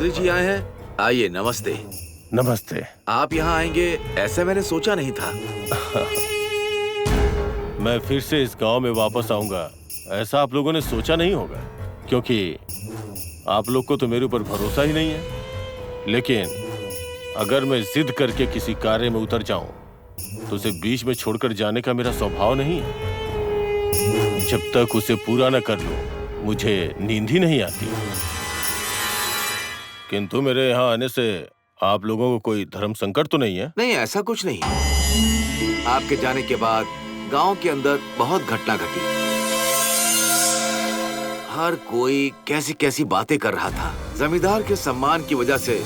नंबूदरी जी आए हैं। आइए, नमस्ते। नमस्ते। आप यहाँ आएंगे ऐसे मैंने सोचा नहीं था। मैं फिर से इस गांव में वापस आऊंगा ऐसा आप लोगों ने सोचा नहीं होगा, क्योंकि आप लोग को तो मेरे ऊपर भरोसा ही नहीं है। लेकिन अगर मैं जिद करके किसी कार्य में उतर जाऊं तो उसे बीच में छोड़कर जाने का मेरा स्वभाव नहीं है। जब तक उसे पूरा न कर लूं मुझे नींद ही नहीं आती। किंतु मेरे यहाँ आने से आप लोगों को कोई धर्म संकट तो नहीं है? नहीं, ऐसा कुछ नहीं। आपके जाने के बाद गांव के अंदर बहुत घटना घटी। हर कोई कैसी कैसी बातें कर रहा था। जमींदार के सम्मान की वजह से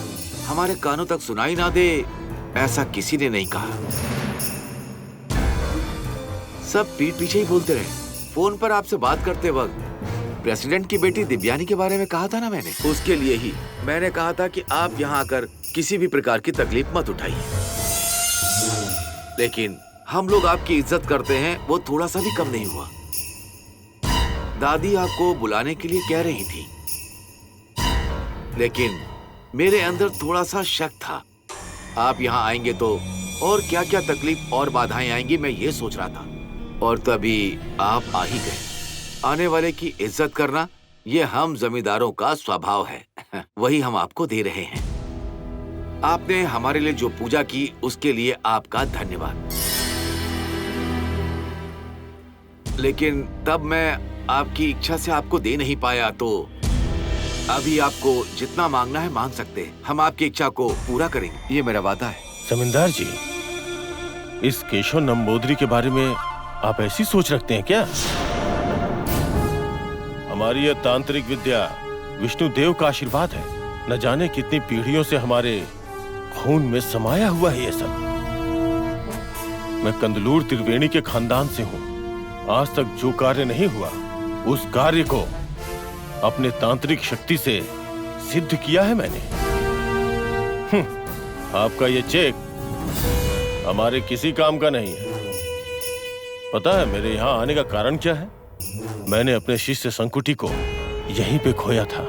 हमारे कानों तक सुनाई ना दे ऐसा किसी ने नहीं कहा। सब पीठ पीछे ही बोलते रहे। फोन पर आपसे बात करते वक्त प्रेसिडेंट की बेटी दिव्यानी के बारे में कहा था ना मैंने, उसके लिए ही मैंने कहा था कि आप यहाँ आकर किसी भी प्रकार की तकलीफ मत उठाइए। लेकिन हम लोग आपकी इज्जत करते हैं, वो थोड़ा सा भी कम नहीं हुआ। दादी आपको बुलाने के लिए कह रही थी, लेकिन मेरे अंदर थोड़ा सा शक था। आप यहाँ आएंगे तो और क्या क्या तकलीफ और बाधाएं आएंगी, मैं ये सोच रहा था। और तभी आप आ ही गए। आने वाले की इज्जत करना ये हम जमींदारों का स्वभाव है। वही हम आपको दे रहे हैं। आपने हमारे लिए जो पूजा की उसके लिए आपका धन्यवाद। लेकिन तब मैं आपकी इच्छा से आपको दे नहीं पाया, तो अभी आपको जितना मांगना है मांग सकते हैं। हम आपकी इच्छा को पूरा करेंगे, ये मेरा वादा है। जमींदार जी, इस केशव नंबूदरी के बारे में आप ऐसी सोच रखते हैं क्या? हमारी यह तांत्रिक विद्या विष्णु देव का आशीर्वाद है। न जाने कितनी पीढ़ियों से हमारे खून में समाया हुआ है ये सब। मैं कंदलूर त्रिवेणी के खानदान से हूँ। आज तक जो कार्य नहीं हुआ उस कार्य को अपने तांत्रिक शक्ति से सिद्ध किया है मैंने। आपका ये चेक हमारे किसी काम का नहीं है। पता है मेरे यहाँ आने का कारण क्या है? मैंने अपने शिष्य संकुटी को यहीं पे खोया था।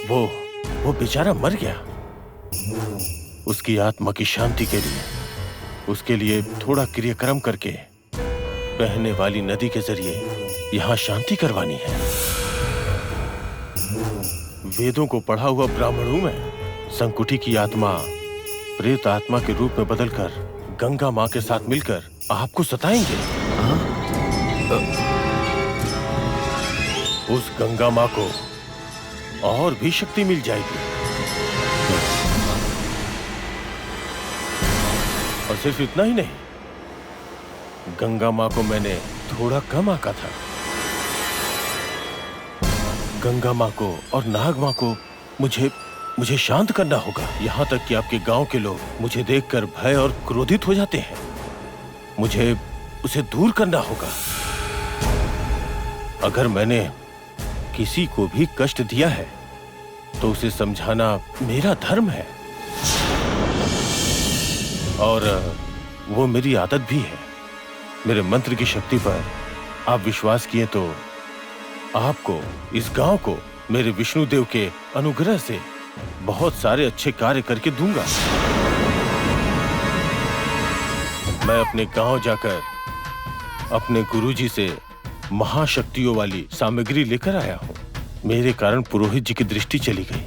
वो बेचारा मर गया। उसकी आत्मा की शांति के लिए, उसके लिए थोड़ा क्रियाक्रम करके बहने वाली नदी के जरिए यहाँ शांति करवानी है। वेदों को पढ़ा हुआ ब्राह्मण हूं मैं। संकुटी की आत्मा प्रेत आत्मा के रूप में बदलकर गंगा माँ के साथ मिलकर आपको सताएंगे। उस गंगा माँ को और भी शक्ति मिल जाएगी। और सिर्फ इतना ही नहीं, गंगा माँ को मैंने थोड़ा कम आंका था। गंगा माँ को और नाग माँ को मुझे शांत करना होगा। यहाँ तक कि आपके गांव के लोग मुझे देखकर भय और क्रोधित हो जाते हैं। मुझे उसे दूर करना होगा। अगर मैंने किसी को भी कष्ट दिया है तो उसे समझाना मेरा धर्म है और वो मेरी आदत भी है। मेरे मंत्र की शक्ति पर आप विश्वास किए तो आपको, इस गांव को मेरे विष्णुदेव के अनुग्रह से बहुत सारे अच्छे कार्य करके दूंगा। मैं अपने गांव जाकर अपने गुरुजी से महाशक्तियों वाली सामग्री लेकर आया हूँ। मेरे कारण पुरोहित जी की दृष्टि चली गई।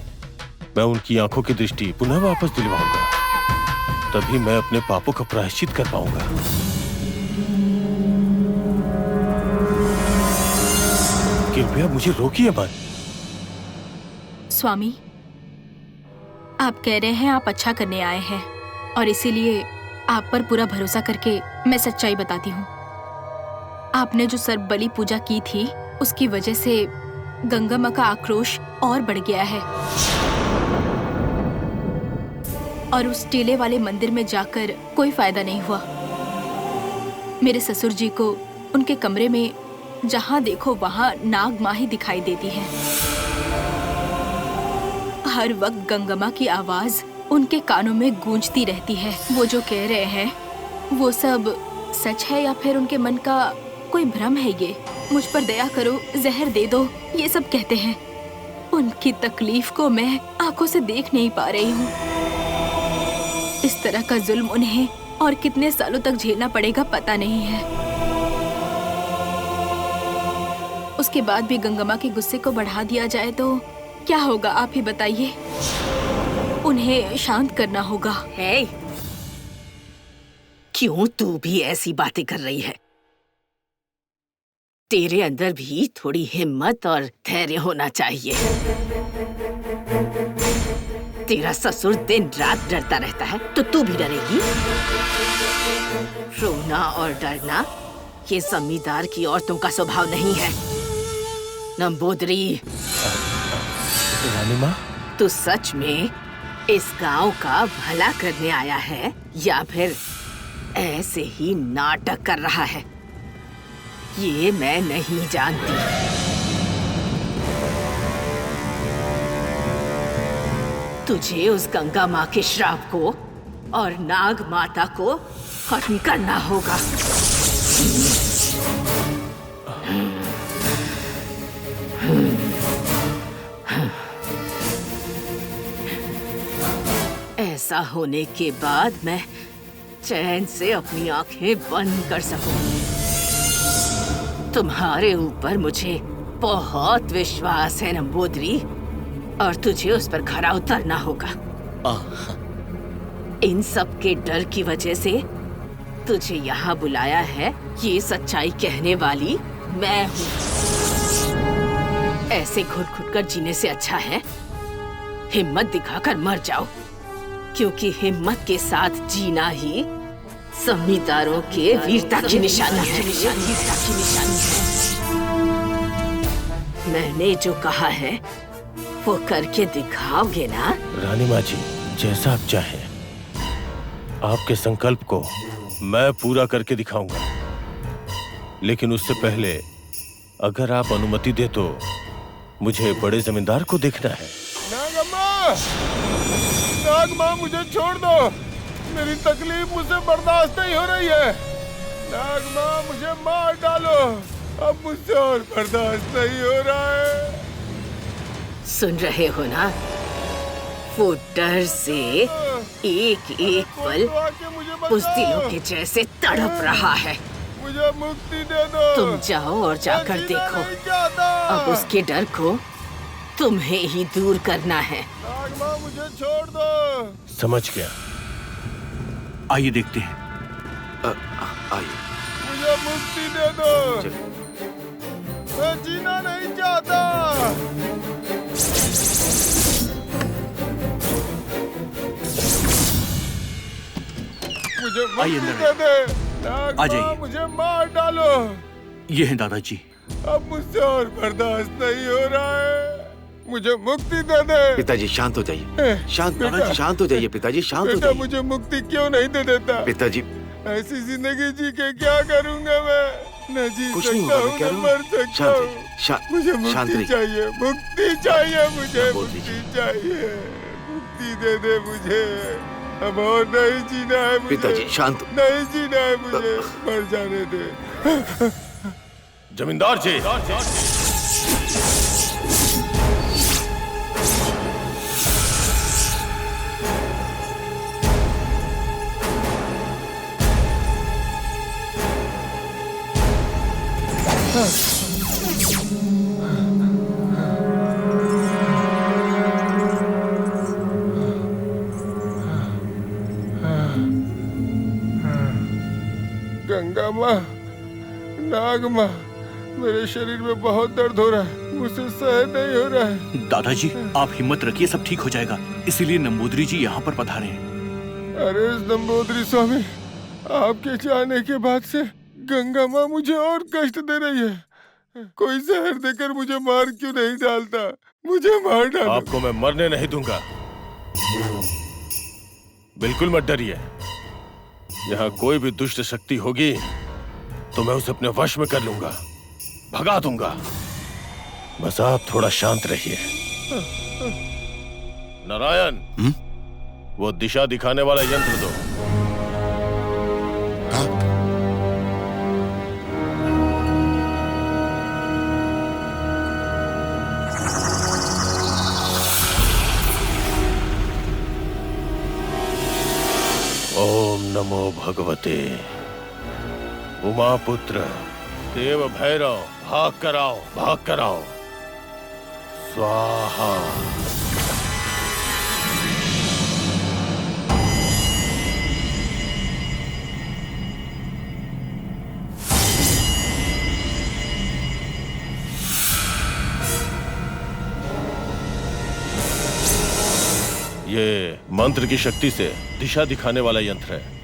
मैं उनकी आंखों की दृष्टि पुनः वापस दिलवाऊंगा, तभी मैं अपने पापों का प्रायश्चित कर पाऊंगा। कृपया मुझे रोकिए मत। स्वामी, आप कह रहे हैं आप अच्छा करने आए हैं और इसीलिए आप पर पूरा भरोसा करके मैं सच्चाई बताती हूँ। आपने जो सर्पबलि पूजा की थी उसकी वजह से गंगा माँ का आक्रोश और बढ़ गया है और उस टीले वाले मंदिर में जाकर कोई फायदा नहीं हुआ। मेरे ससुर जी को उनके कमरे में जहाँ देखो वहाँ नाग माँ ही दिखाई देती है। हर वक्त गंगा माँ की आवाज उनके कानों में गूंजती रहती है। वो जो कह रहे हैं वो सब सच है या फिर उनके मन का कोई भ्रम है? ये मुझ पर दया करो, जहर दे दो, ये सब कहते हैं। उनकी तकलीफ को मैं आंखों से देख नहीं पा रही हूँ। इस तरह का जुल्म उन्हें और कितने सालों तक झेलना पड़ेगा पता नहीं है। उसके बाद भी गंगम्मा के गुस्से को बढ़ा दिया जाए तो क्या होगा, आप ही बताइए। उन्हें शांत करना होगा। हे, क्यों तू भी ऐसी बातें कर रही है? तेरे अंदर भी थोड़ी हिम्मत और धैर्य होना चाहिए। तेरा ससुर दिन रात डरता रहता है तो तू भी डरेगी? रोना और डरना ये जमींदार की औरतों का स्वभाव नहीं है। नंबूदरी, रानी माँ, तू सच में इस गांव का भला करने आया है या फिर ऐसे ही नाटक कर रहा है? ये मैं नहीं जानती। तुझे उस गंगा माँ के श्राप को और नाग माता को खत्म करना होगा। ऐसा होने के बाद मैं चैन से अपनी आंखें बंद कर सकूंगी। तुम्हारे ऊपर मुझे बहुत विश्वास है नंबूदरी, और तुझे उस पर खरा उतरना होगा। इन सब के डर की वजह से तुझे यहाँ बुलाया है, ये सच्चाई कहने वाली मैं हूँ। ऐसे घुट-घुट कर जीने से अच्छा है हिम्मत दिखाकर मर जाओ, क्योंकि हिम्मत के साथ जीना ही जमींदारों के वीरता की निशानी है। मैंने जो कहा है वो करके दिखाओगे ना? रानी माँ जी, जैसा आप चाहें। आपके संकल्प को मैं पूरा करके दिखाऊंगा, लेकिन उससे पहले अगर आप अनुमति दे तो मुझे बड़े जमींदार को देखना है। नागमाँ, मुझे छोड़ दो। मेरी तकलीफ मुझसे बर्दाश्त नहीं हो रही है। नागमाँ, मुझे मार डालो। अब मुझसे और बर्दाश्त नहीं हो रहा है। सुन रहे हो ना? वो डर से एक एक पल बुज़दिलों के जैसे तड़प रहा है। मुझे मुक्ति दे दो। तुम जाओ और जाकर देखो। अब उसके डर को तुम्हें ही दूर करना है। नागमाँ, मुझे छोड़ दो। समझ गया। आइए देखते हैं। आइए। मुझे मुक्ति दे दो। मैं जीना नहीं चाहता। मुझे आइए मुक्ति अंदर दे दे। नागमाँ, आ जाइए। मुझे मार डालो। ये हैं दादाजी। अब मुझसे और बर्दाश्त नहीं हो रहा है। मुझे मुक्ति दे दे। पिताजी शांत हो जाइए। शांत हो जाइए पिताजी, शांत हो बेटा, जाइए। मुझे मुक्ति क्यों नहीं दे देता? पिताजी ऐसी जिंदगी जी के क्या करूंगा मैं? न जी कुछ नहीं सकता होगा, हूँ, मैं कह न रहा हूँ। मर सकता शांत हूँ। रहिए, मुझे शांत मुक्ति रहिए। चाहिए, मुक्ति चाहिए, मुझे बोल मुक्ति दीजिए। चाहिए। मुक्ति दे दे मुझे। अब और नहीं जीना है मुझे। पिताजी शांत। नहीं जीना है मुझे। मर जाने दे। जमींदार जी, गंगा माँ, नाग माँ, मेरे शरीर में बहुत दर्द हो रहा है। मुझसे सहन नहीं हो रहा है। दादाजी, आप हिम्मत रखिए, सब ठीक हो जाएगा। इसीलिए नंबूदरी जी यहाँ पर पधारे हैं। अरे नंबूदरी स्वामी, आपके जाने के बाद से गंगा माँ मुझे और कष्ट दे रही है। कोई जहर देकर मुझे मार क्यों नहीं डालता? मुझे मार डालो। आपको मैं मरने नहीं दूंगा। बिल्कुल मत डरिए। यहाँ कोई भी दुष्ट शक्ति होगी तो मैं उसे अपने वश में कर लूंगा, भगा दूंगा। बस आप थोड़ा शांत रहिए। नारायण, वो दिशा दिखाने वाला यंत्र दो। नमो भगवते उमापुत्र देव भैरव, भाग कराओ, भाग कराओ। स्वाहा। ये मंत्र की शक्ति से दिशा दिखाने वाला यंत्र है।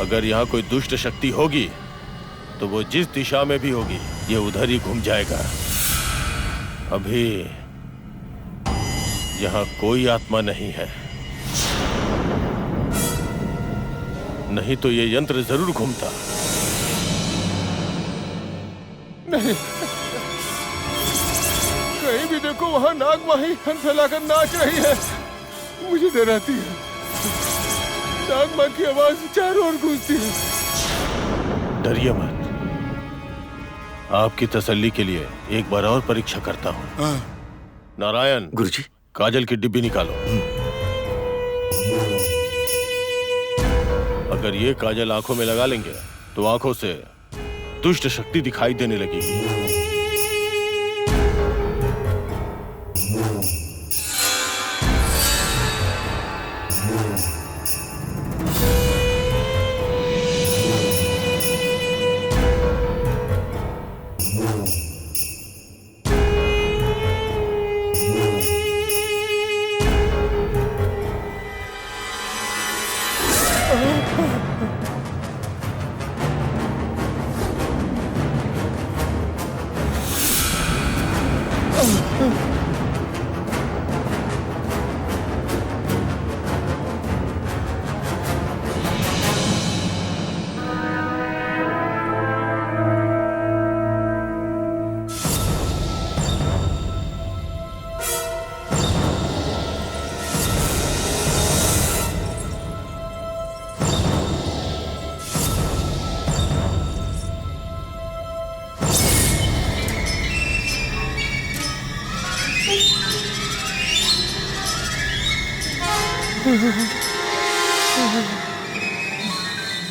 अगर यहाँ कोई दुष्ट शक्ति होगी तो वो जिस दिशा में भी होगी ये उधर ही घूम जाएगा। अभी यहाँ कोई आत्मा नहीं है, नहीं तो ये यंत्र जरूर घूमता। नहीं, कहीं भी देखो वहाँ नाग माही हन फैलाकर नाच रही है। मुझे डर आती है। नाग माँ की आवाज चारों ओर गूंजती है। डरिए मत। आपकी तसल्ली के लिए एक बार और परीक्षा करता हूँ। नारायण, गुरुजी, काजल की डिब्बी निकालो। अगर ये काजल आंखों में लगा लेंगे तो आंखों से दुष्ट शक्ति दिखाई देने लगेगी।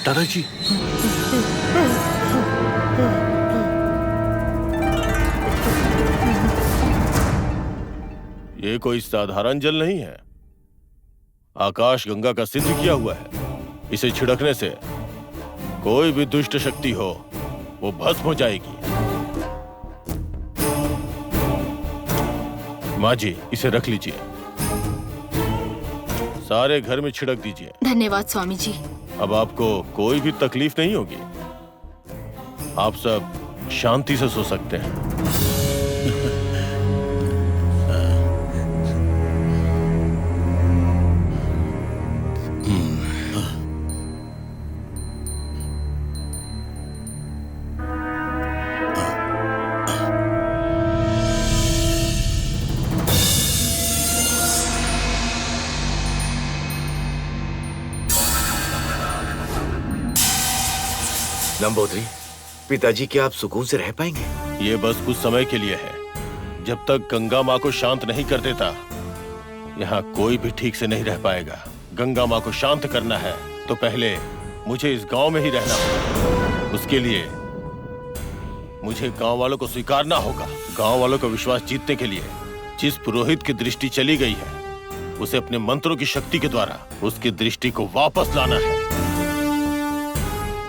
दादाजी, ये कोई साधारण जल नहीं है। आकाश गंगा का सिद्ध किया हुआ है। इसे छिड़कने से कोई भी दुष्ट शक्ति हो वो भस्म हो जाएगी। माँ जी, इसे रख लीजिए, सारे घर में छिड़क दीजिए। धन्यवाद स्वामी जी। अब आपको कोई भी तकलीफ नहीं होगी। आप सब शांति से सो सकते हैं। नंबोदरी, पिताजी, क्या आप सुकून से रह पाएंगे? ये बस कुछ समय के लिए है। जब तक गंगा माँ को शांत नहीं कर देता, यहाँ कोई भी ठीक से नहीं रह पाएगा। गंगा माँ को शांत करना है तो पहले मुझे इस गांव में ही रहना होगा। उसके लिए मुझे गांव वालों को स्वीकारना होगा। गांव वालों का विश्वास जीतने के लिए जिस पुरोहित की दृष्टि चली गई है, उसे अपने मंत्रों की शक्ति के द्वारा उसकी दृष्टि को वापस लाना है।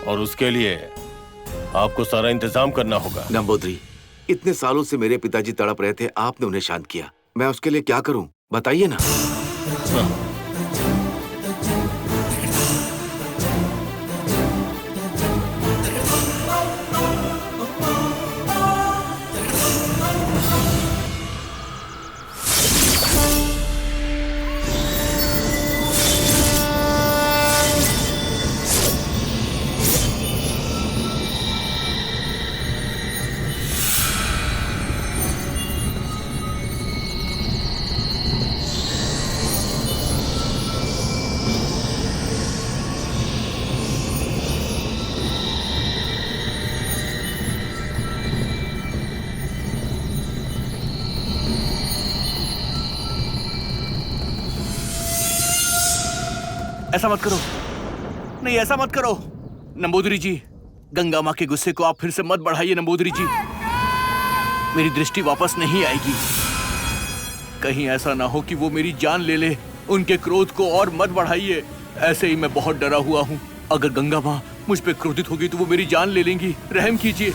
और उसके लिए आपको सारा इंतजाम करना होगा। नंबोदरी, इतने सालों से मेरे पिताजी तड़प रहे थे, आपने उन्हें शांत किया। मैं उसके लिए क्या करूं, बताइए ना। ऐसा मत करो, नहीं ऐसा मत करो। नंबूदरी जी, गंगा माँ के गुस्से को आप फिर से मत बढ़ाइए नंबूदरी जी। मेरी दृष्टि वापस नहीं आएगी। कहीं ऐसा ना हो कि वो मेरी जान ले ले। उनके क्रोध को और मत बढ़ाइए। ऐसे ही मैं बहुत डरा हुआ हूँ। अगर गंगा माँ मुझ पे क्रोधित होगी तो वो मेरी जान ले लेंगी। रहम कीजिए।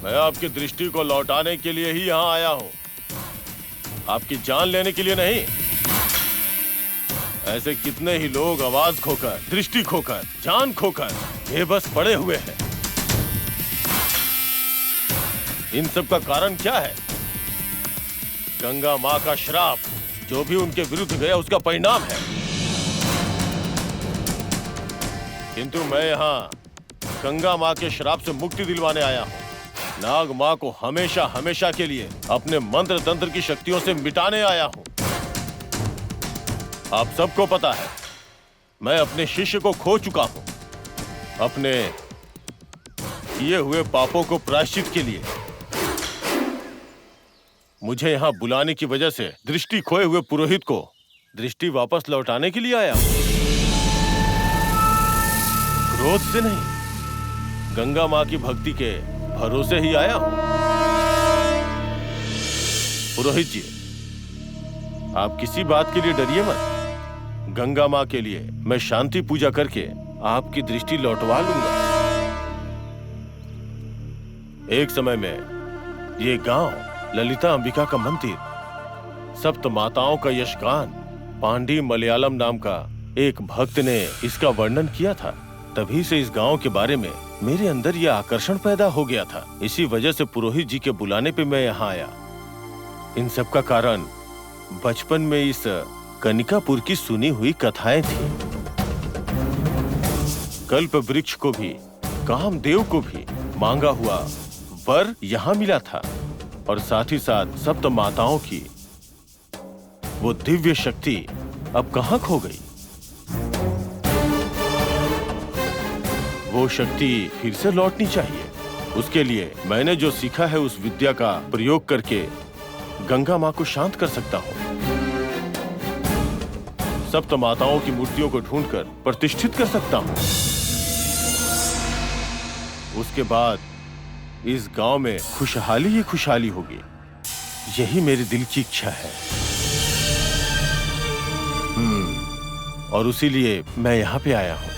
मैं आपकी दृष्टि को लौटाने के लिए ही यहाँ आया हूँ, आपकी जान लेने के लिए नहीं। ऐसे कितने ही लोग आवाज खोकर, दृष्टि खोकर, जान खोकर बेबस पड़े हुए हैं। इन सब का कारण क्या है? गंगा माँ का श्राप जो भी उनके विरुद्ध गया उसका परिणाम है। किंतु मैं यहाँ गंगा माँ के श्राप से मुक्ति दिलवाने आया हूँ। नाग माँ को हमेशा हमेशा के लिए अपने मंत्र तंत्र की शक्तियों से मिटाने आया हूँ। आप सबको पता है, मैं अपने शिष्य को खो चुका हूँ। अपने किए हुए पापों को प्रायश्चित के लिए मुझे यहाँ बुलाने की वजह से दृष्टि खोए हुए पुरोहित को दृष्टि वापस लौटाने के लिए आया हूँ। क्रोध से नहीं, गंगा माँ की भक्ति के भरोसे ही आया हूँ। पुरोहित जी, आप किसी बात के लिए डरिए मत। गंगा माँ के लिए मैं शांति पूजा करके आपकी दृष्टि लौटवा लूंगा। एक समय में ये गांव, ललिता अंबिका का मंदिर, सप्त माताओं का यशगान, पांडी मलयालम नाम का एक भक्त ने इसका वर्णन किया था। तभी से इस गांव के बारे में मेरे अंदर यह आकर्षण पैदा हो गया था। इसी वजह से पुरोहित जी के बुलाने पे मैं यहाँ आया। इन सब का कारण बचपन में इस कनिकापुर की सुनी हुई कथाएं थी। कल्प वृक्ष को भी, कामदेव को भी मांगा हुआ वर यहाँ मिला था, और साथ ही साथ सप्त माताओं की वो दिव्य शक्ति अब कहाँ खो गई? वो शक्ति फिर से लौटनी चाहिए। उसके लिए मैंने जो सीखा है उस विद्या का प्रयोग करके गंगा माँ को शांत कर सकता हूँ। सप्त माताओं की मूर्तियों को ढूंढकर प्रतिष्ठित कर सकता हूँ। उसके बाद इस गांव में खुशहाली ही खुशहाली होगी। यही मेरे दिल की इच्छा है। और उसीलिए मैं यहाँ पे आया हूँ।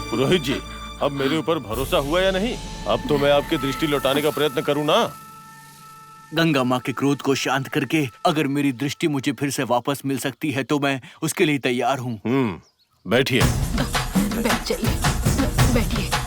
पुरोहित जी, अब मेरे ऊपर भरोसा हुआ या नहीं? अब तो मैं आपकी दृष्टि लौटाने का प्रयत्न करूँ ना? गंगा माँ के क्रोध को शांत करके अगर मेरी दृष्टि मुझे फिर से वापस मिल सकती है तो मैं उसके लिए तैयार हूँ। बैठिए। बैठ जाइए, बैठिए।